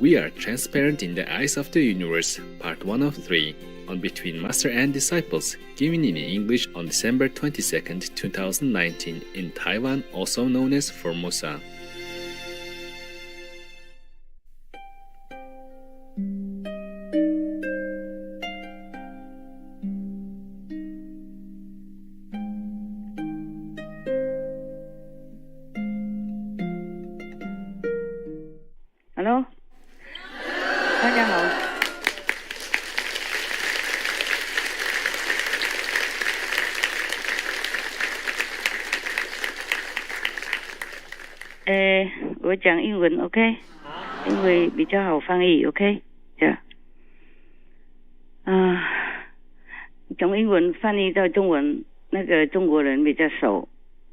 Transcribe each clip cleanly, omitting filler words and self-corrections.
We are transparent in the eyes of the universe, part 1 of 3, on Between Master and Disciples, given in English on December 22nd, 2019 in Taiwan, also known as Formosa. Hello， 大家好。我讲英文 ，OK？ 因为比较好翻译 ，OK？ 这样。从英文翻译到中文，那个中国人比较熟。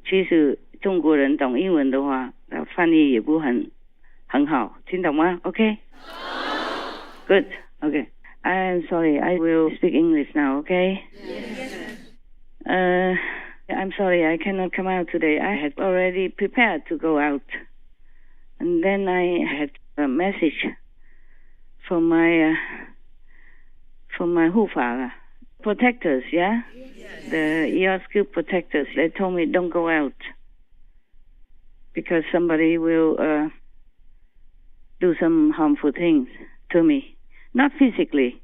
其实中国人懂英文的话，翻译也不很好，听懂吗 ？OK？ Good. Okay. I'm sorry. I will speak English now. Okay. Yes. I'm sorry. I cannot come out today. I had already prepared to go out, and then I had a message from my Hufa protectors. Yeah. Yes. The ER protectors. They told me don't go out because somebody will do some harmful things to me. Not physically,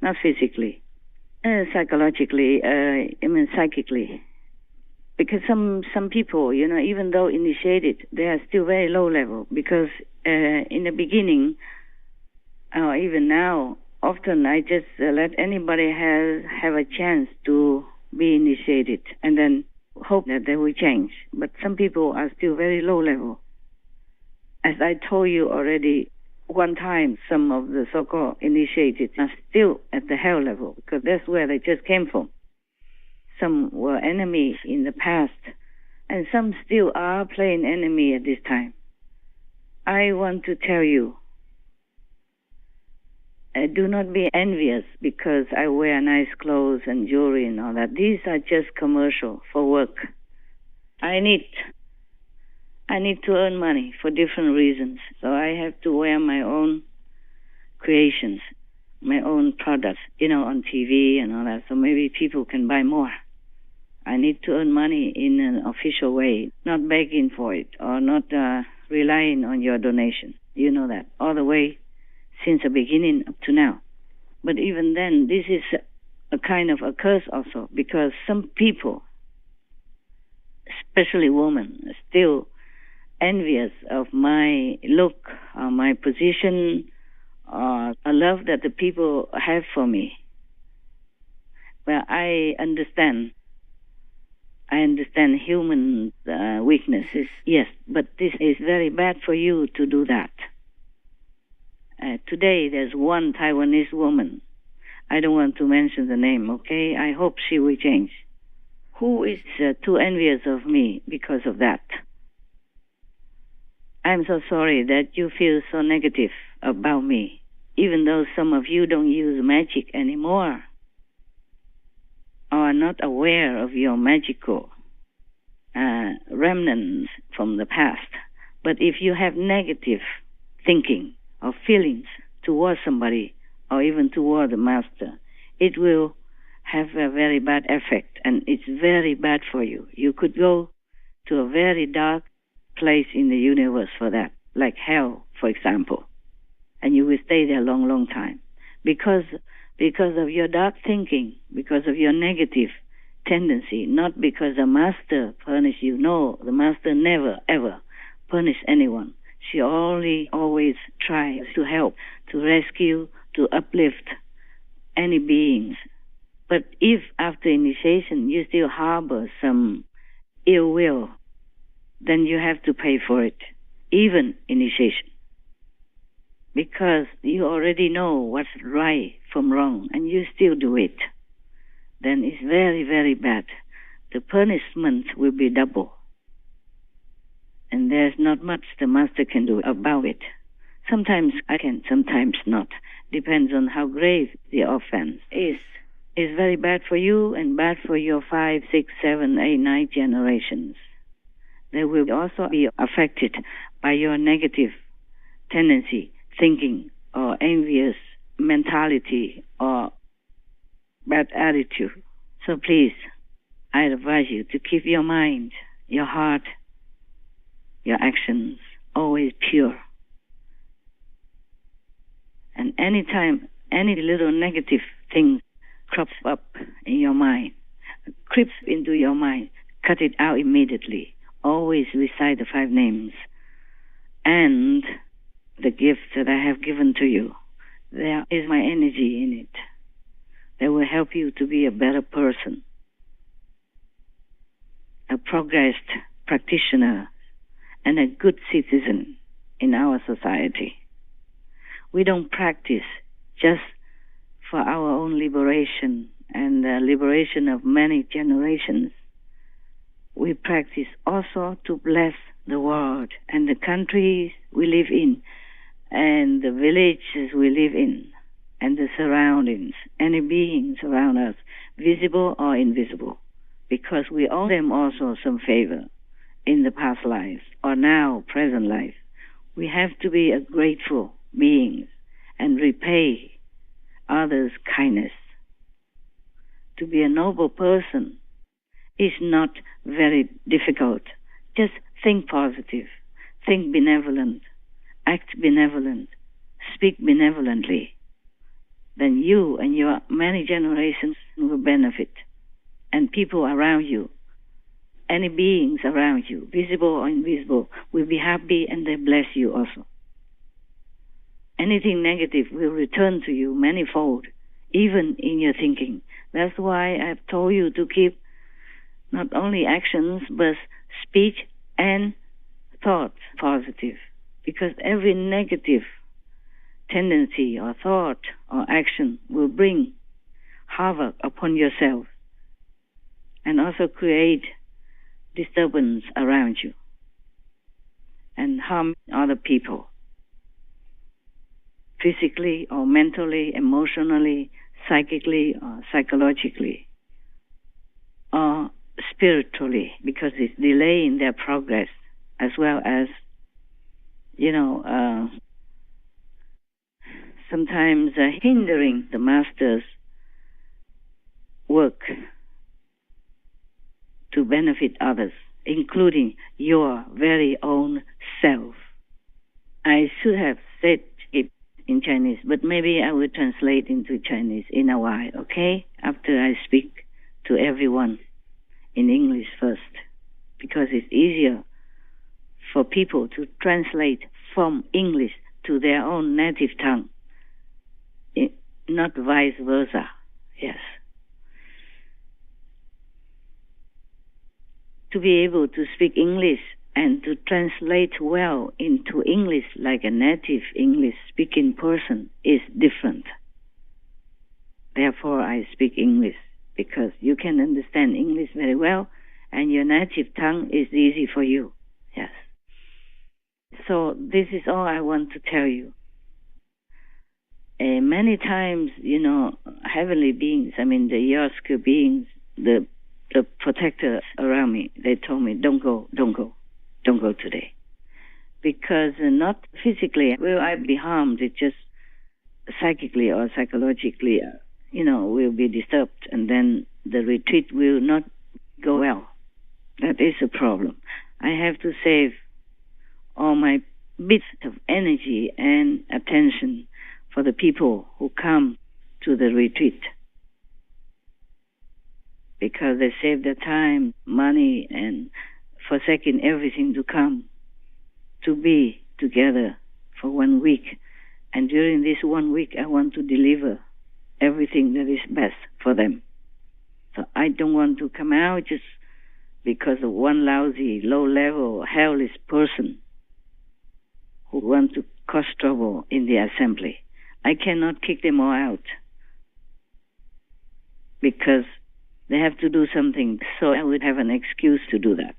psychologically, psychically. Because some people, even though initiated, they are still very low level. Because in the beginning, or even now, often I just let anybody have a chance to be initiated and then hope that they will change. But some people are still very low level. As I told you already, one time, some of the so-called initiated are still at the hell level because that's where they just came from. Some were enemies in the past, and some still are playing enemy at this time. I want to tell you, do not be envious because I wear nice clothes and jewelry and all that. These are just commercial for work. I need to earn money for different reasons. So I have to wear my own creations, my own products, on TV and all that. So maybe people can buy more. I need to earn money in an official way, not begging for it or not relying on your donation. You know that all the way since the beginning up to now. But even then, this is a kind of a curse also because some people, especially women, are still envious of my look, my position, a love that the people have for me. Well, I understand human weaknesses, yes, but this is very bad for you to do that. Today, there's one Taiwanese woman. I don't want to mention the name, okay? I hope she will change. Who is too envious of me because of that? I'm so sorry that you feel so negative about me, even though some of you don't use magic anymore or are not aware of your magical remnants from the past. But if you have negative thinking or feelings towards somebody or even toward the master, it will have a very bad effect, and it's very bad for you. You could go to a very dark place in the universe for that, like hell, for example, and you will stay there a long, long time because of your dark thinking, because of your negative tendency, not because the master punished you. No, the master never ever punished anyone. She always tries to help, to rescue, to uplift any beings. But if after initiation you still harbor some ill will, then you have to pay for it, even initiation. Because you already know what's right from wrong, and you still do it. Then it's very, very bad. The punishment will be double. And there's not much the master can do about it. Sometimes I can, sometimes not. Depends on how grave the offense is. It's very bad for you and bad for your 5, 6, 7, 8, 9 generations. They will also be affected by your negative tendency, thinking or envious mentality or bad attitude. So please, I advise you to keep your mind, your heart, your actions always pure. And anytime any little negative thing crops up in your mind, creeps into your mind, cut it out immediately. Always recite the 5 names and the gift that I have given to you. There is my energy in it. That will help you to be a better person, a progressed practitioner, and a good citizen in our society. We don't practice just for our own liberation and the liberation of many generations. We practice also to bless the world and the countries we live in and the villages we live in and the surroundings, any beings around us, visible or invisible, because we owe them also some favor in the past lives or now present life. We have to be a grateful beings and repay others' kindness. To be a noble person is not very difficult. Just think positive, think benevolent, act benevolent, speak benevolently. Then you and your many generations will benefit. And people around you, any beings around you, visible or invisible, will be happy and they bless you also. Anything negative will return to you manifold, even in your thinking. That's why I've told you to keep not only actions, but speech and thought positive. Because every negative tendency or thought or action will bring havoc upon yourself and also create disturbance around you and harm other people, physically or mentally, emotionally, psychically or psychologically, or spiritually, because it's delaying their progress, as well as, sometimes hindering the master's work to benefit others, including your very own self. I should have said it in Chinese, but maybe I will translate into Chinese in a while, okay? After I speak to everyone in English first, because it's easier for people to translate from English to their own native tongue, not vice versa. Yes. To be able to speak English and to translate well into English like a native English-speaking person is different. Therefore, I speak English, because you can understand English very well, and your native tongue is easy for you. Yes. So this is all I want to tell you. Many times, heavenly beings, the Yosuke beings, the protectors around me, they told me, don't go today. Because not physically will I be harmed, it's just psychically or psychologically, will be disturbed, and then the retreat will not go well. That is a problem. I have to save all my bits of energy and attention for the people who come to the retreat, because they save their time, money, and forsaking everything to come to be together for 1 week. And during this 1 week, I want to deliver everything that is best for them. So I don't want to come out just because of one lousy, low-level, hellish person who wants to cause trouble in the assembly. I cannot kick them all out because they have to do something, so I would have an excuse to do that.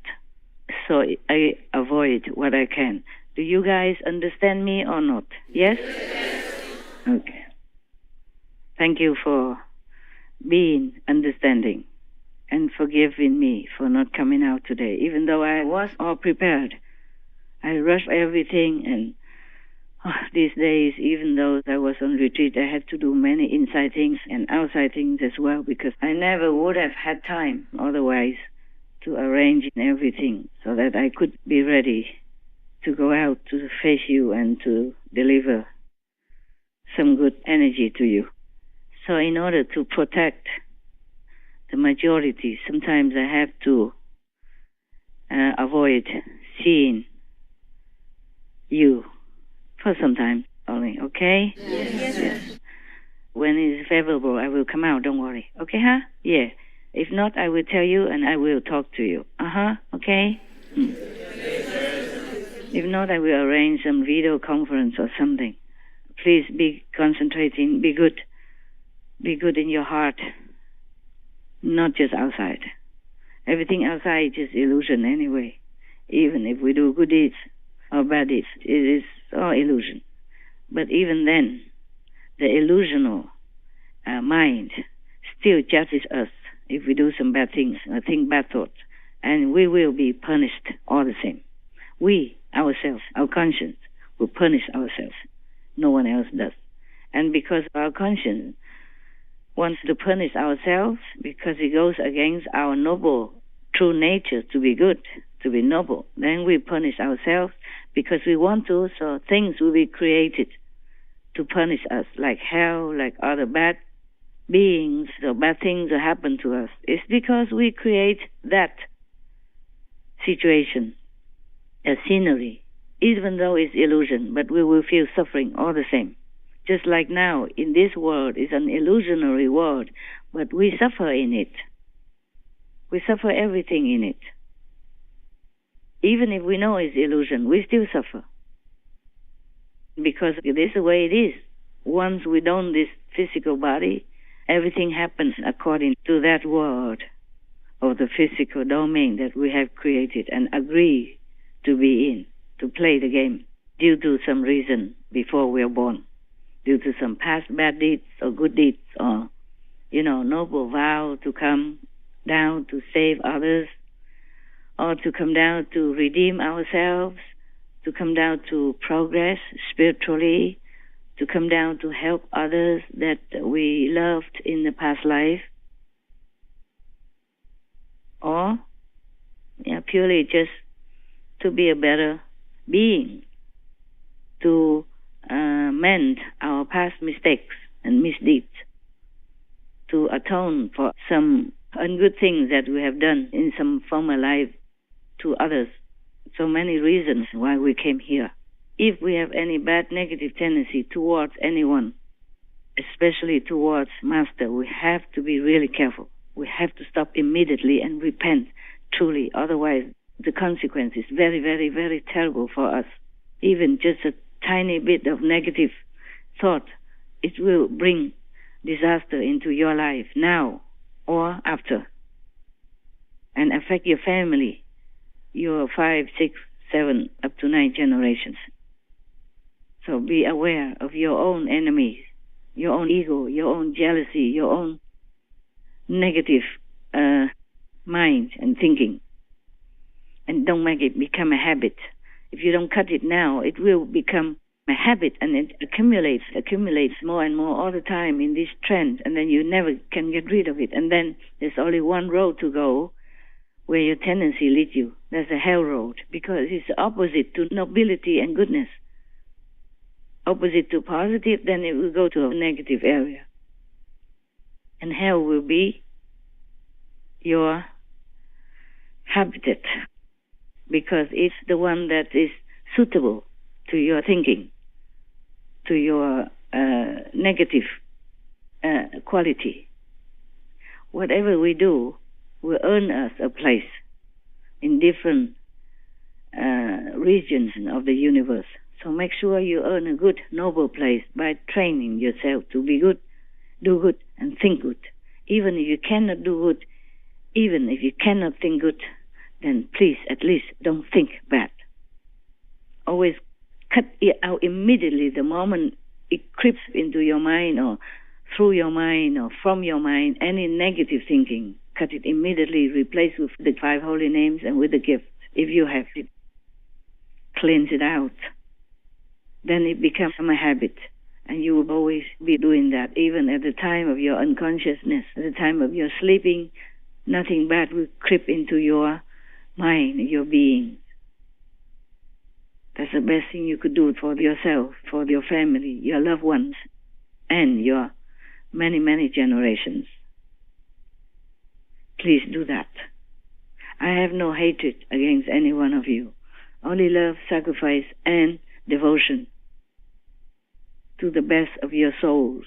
So I avoid what I can. Do you guys understand me or not? Yes? Okay. Thank you for being understanding and forgiving me for not coming out today, even though I was all prepared. I rushed everything and these days, even though I was on retreat, I had to do many inside things and outside things as well, because I never would have had time otherwise to arrange everything so that I could be ready to go out to face you and to deliver some good energy to you. So in order to protect the majority, sometimes I have to avoid seeing you for some time only, okay? Yes. When it's favorable, I will come out, don't worry. Okay, huh? Yeah. If not, I will tell you and I will talk to you. Okay? If not, I will arrange some video conference or something. Please be concentrating, be good. Be good in your heart, not just outside. Everything outside is illusion anyway. Even if we do good deeds or bad deeds, it is all illusion. But even then, the illusional mind still judges us if we do some bad things or think bad thoughts, and we will be punished all the same. We, ourselves, our conscience, will punish ourselves. No one else does. And because our conscience wants to punish ourselves, because it goes against our noble, true nature to be good, to be noble, then we punish ourselves because we want to, so things will be created to punish us, like hell, like other bad beings, or bad things that happen to us. It's because we create that situation, a scenery, even though it's illusion, but we will feel suffering all the same. Just like now, in this world, is an illusionary world, but we suffer in it. We suffer everything in it. Even if we know it's illusion, we still suffer. Because it is the way it is. Once we don this physical body, everything happens according to that world of the physical domain that we have created and agree to be in, to play the game, due to some reason before we are born, due to some past bad deeds or good deeds, or, noble vow to come down to save others, or to come down to redeem ourselves, to come down to progress spiritually, to come down to help others that we loved in the past life, or purely just to be a better being, to mend our past mistakes and misdeeds, to atone for some ungood things that we have done in some former life to others. So many reasons why we came here. If we have any bad negative tendency towards anyone, especially towards Master, we have to be really careful. We have to stop immediately and repent truly. Otherwise, the consequence is very, very, very terrible for us. Even just a tiny bit of negative thought, it will bring disaster into your life now or after, and affect your family, your 5, 6, 7, up to 9 generations. So be aware of your own enemies, your own ego, your own jealousy, your own negative mind and thinking. And don't make it become a habit. If you don't cut it now, it will become a habit, and it accumulates more and more all the time in this trend, and then you never can get rid of it. And then there's only one road to go where your tendency leads you. That's a hell road, because it's opposite to nobility and goodness. Opposite to positive, then it will go to a negative area. And hell will be your habitat, because it's the one that is suitable to your thinking, to your negative quality. Whatever we do will earn us a place in different regions of the universe. So make sure you earn a good, noble place by training yourself to be good, do good, and think good. Even if you cannot do good, even if you cannot think good, then please, at least, don't think bad. Always cut it out immediately the moment it creeps into your mind, or through your mind, or from your mind, any negative thinking. Cut it immediately, replace with the 5 holy names and with the gift, if you have it. Cleanse it out. then it becomes a habit. And you will always be doing that, even at the time of your unconsciousness, at the time of your sleeping. Nothing bad will creep into your mind, your being. That's the best thing you could do for yourself, for your family, your loved ones, and your many, many generations. Please do that. I have no hatred against any one of you. Only love, sacrifice, and devotion to the best of your soul's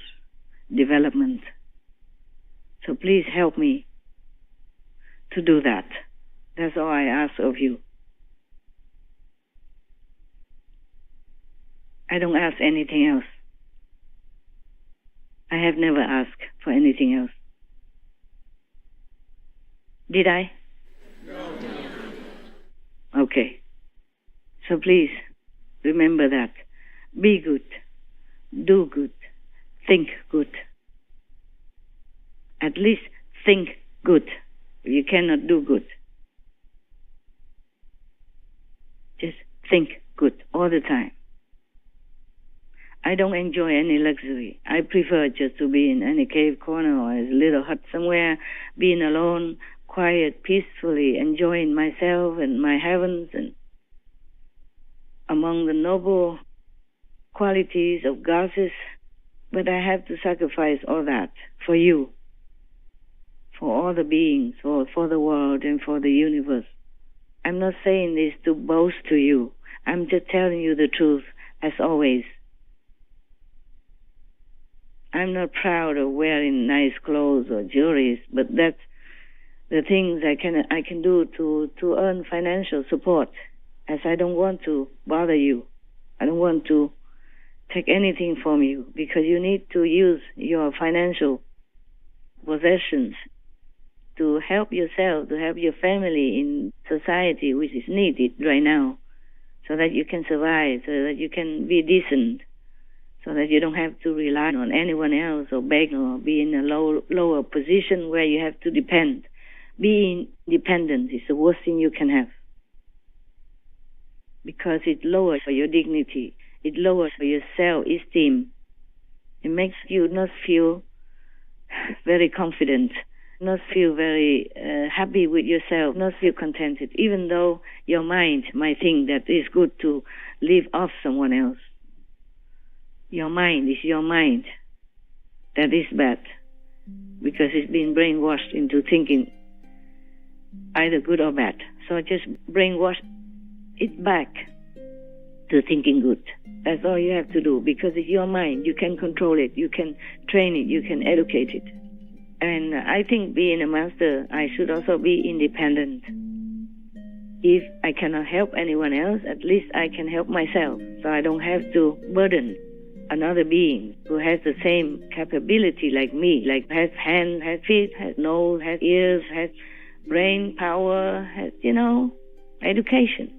development. So please help me to do that. That's all I ask of you. I don't ask anything else. I have never asked for anything else. Did I? No. Okay. So please remember that. Be good. Do good. Think good. At least think good. You cannot do good. Just think good all the time. I don't enjoy any luxury. I prefer just to be in any cave corner or a little hut somewhere, being alone, quiet, peacefully, enjoying myself and my heavens and among the noble qualities of goddesses. But I have to sacrifice all that for you, for all the beings, for the world and for the universe. I'm not saying this to boast to you. I'm just telling you the truth, as always. I'm not proud of wearing nice clothes or jewelry, but that's the things I can do to earn financial support, as I don't want to bother you. I don't want to take anything from you, because you need to use your financial possessions to help yourself, to help your family in society, which is needed right now, so that you can survive, so that you can be decent, so that you don't have to rely on anyone else or beg or be in a lower position where you have to depend. Being dependent is the worst thing you can have, because it lowers your dignity, it lowers your self-esteem. It makes you not feel very confident, not feel very happy with yourself, not feel contented, even though your mind might think that it's good to live off someone else. Your mind is your mind. That is bad, because it's been brainwashed into thinking either good or bad. So just brainwash it back to thinking good. That's all you have to do, because it's your mind. You can control it. You can train it. You can educate it. And I think being a master, I should also be independent. If I cannot help anyone else, at least I can help myself. So I don't have to burden another being who has the same capability like me, like has hands, has feet, has nose, has ears, has brain power, has, education.